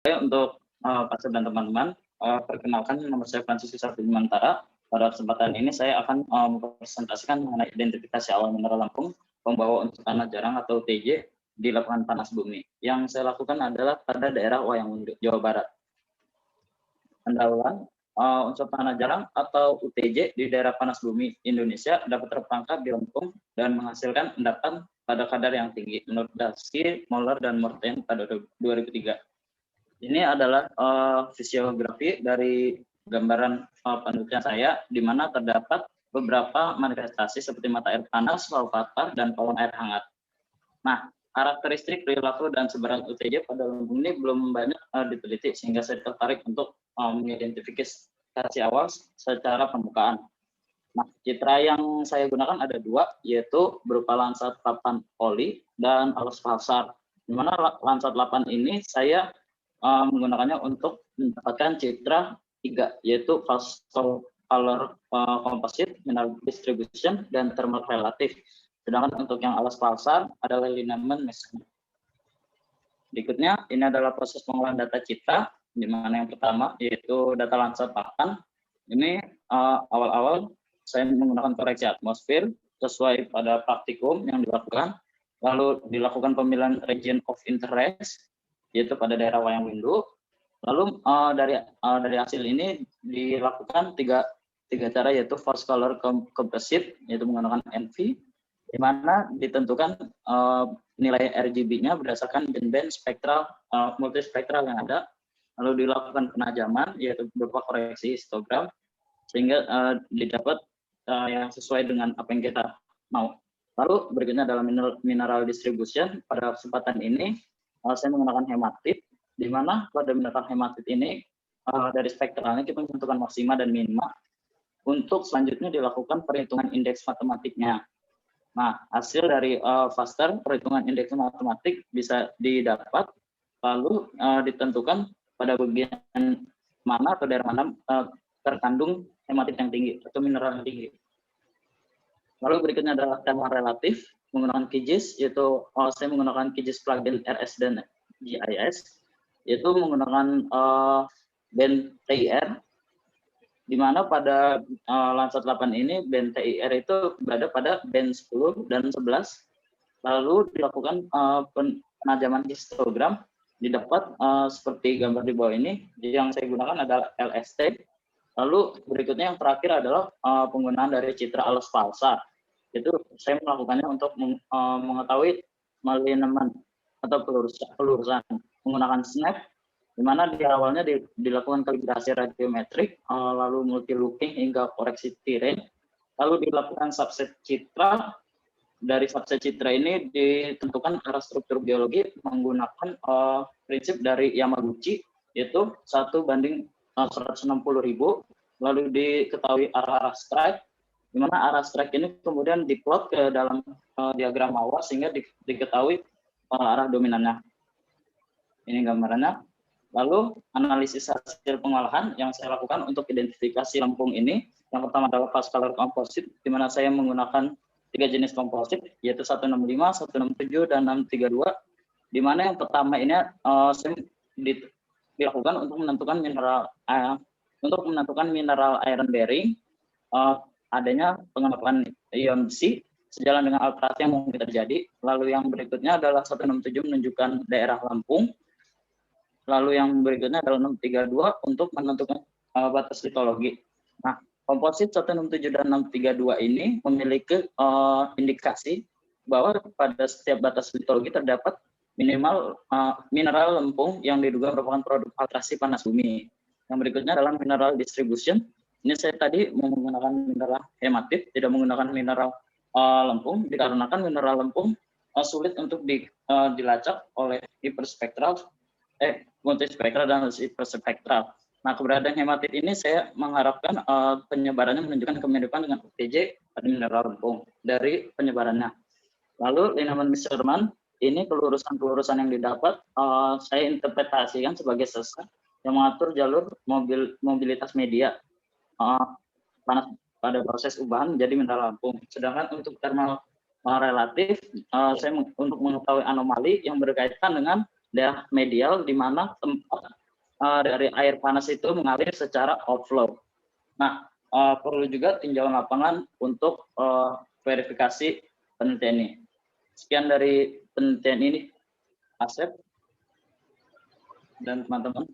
Untuk Pastor dan teman-teman, perkenalkan nama saya Francis Wisarta. Pada kesempatan ini saya akan mempresentasikan mengenai identifikasi awal mineral Lampung, pembawa unsur tanah jarang atau UTJ di lapangan panas bumi. Yang saya lakukan adalah pada daerah Wayang, Jawa Barat. Pendahuluan unsur tanah jarang atau UTJ di daerah panas bumi Indonesia dapat terperangkap di Lampung dan menghasilkan endapan pada kadar yang tinggi menurut Dasi, Moller, dan Morten pada 2003. Ini adalah fisiografi dari gambaran penelitian saya, di mana terdapat beberapa manifestasi seperti mata air panas, valvatar, dan kolom air hangat. Nah, karakteristik perilaku dan sebaran UTJ pada Lampung ini belum banyak diteliti, sehingga saya tertarik untuk mengidentifikasi awal secara permukaan. Nah, citra yang saya gunakan ada dua, yaitu berupa lansat papan oli dan alas pasar. Di mana lansat 8 ini saya menggunakannya untuk mendapatkan citra 3, yaitu Pascal color composite, mineral distribution, dan thermal relative. Sedangkan untuk yang alas pasar adalah lineament measurement. Berikutnya, ini adalah proses pengolahan data citra, di mana yang pertama yaitu data lansat papan. Ini awal-awal saya menggunakan koreksi atmosfer sesuai pada praktikum yang dilakukan, lalu dilakukan pemilihan region of interest, yaitu pada daerah Wayang Windu. Lalu dari hasil ini dilakukan tiga cara, yaitu force color composite, yaitu menggunakan NV, di mana ditentukan nilai RGB-nya berdasarkan band spektral multispektral yang ada, lalu dilakukan penajaman yaitu berupa koreksi histogram sehingga didapat yang sesuai dengan apa yang kita mau. Lalu berikutnya adalah mineral distribution. Pada kesempatan ini saya menggunakan hematit, di mana pada mineral hematit ini dari spektralnya kita menentukan maksima dan minima. Untuk selanjutnya dilakukan perhitungan indeks matematiknya. Nah, hasil dari Faster, perhitungan indeks matematik bisa didapat, lalu ditentukan pada bagian mana atau daerah mana terkandung hematit yang tinggi atau mineral yang tinggi. Lalu berikutnya adalah thermal relatif menggunakan QGIS, yaitu saya menggunakan QGIS plugin RS dan GIS, yaitu menggunakan band TIR, di mana pada Landsat 8 ini band TIR itu berada pada band 10 dan 11, lalu dilakukan penajaman histogram, didapat seperti gambar di bawah ini. Yang saya gunakan adalah LST. Lalu berikutnya yang terakhir adalah penggunaan dari citra alas pulsar. Itu saya melakukannya untuk mengetahui malignment atau pelurusan menggunakan snap, di mana di awalnya dilakukan kalibrasi radiometrik, lalu multi looking hingga koreksi terrain, lalu dilakukan subset citra. Dari subset citra ini ditentukan arah struktur geologi menggunakan prinsip dari Yamaguchi, yaitu 1:160.000, lalu diketahui arah strike, di mana arah strike ini kemudian diplot ke dalam diagram bawah sehingga diketahui arah dominannya. Ini gambarannya. Lalu analisis hasil pengolahan yang saya lakukan untuk identifikasi Lampung ini, yang pertama adalah fast color composite, di mana saya menggunakan 3 jenis komposit, yaitu 165, 167, dan 632, di mana yang pertama ini dilakukan untuk menentukan mineral iron bearing, adanya pengembangan ion C sejalan dengan alterasi yang mungkin terjadi. Lalu yang berikutnya adalah 167 menunjukkan daerah Lampung. Lalu yang berikutnya adalah 632 untuk menentukan batas litologi. Nah, komposit 167 dan 632 ini memiliki indikasi bahwa pada setiap batas litologi terdapat minimal mineral lempung yang diduga merupakan produk alterasi panas bumi. Yang berikutnya adalah mineral distribution. Ini saya tadi menggunakan mineral hematit, tidak menggunakan mineral lempung, dikarenakan mineral lempung sulit untuk dilacak oleh hiperspektral, multispektral dan hiperspektral. Nah, keberadaan hematit ini saya mengharapkan penyebarannya menunjukkan kemiripan dengan UTJ pada mineral lempung dari penyebarannya. Lalu lineament measurement, ini kelurusan yang didapat saya interpretasikan sebagai sesar yang mengatur jalur mobilitas media panas pada proses ubahan menjadi mineral lempung. Sedangkan untuk thermal relatif, saya untuk mengetahui anomali yang berkaitan dengan daerah medial di mana tempat dari air panas itu mengalir secara outflow. Nah, perlu juga tinjauan lapangan untuk verifikasi penelitian ini. Sekian dari penelitian ini, Asep dan teman-teman.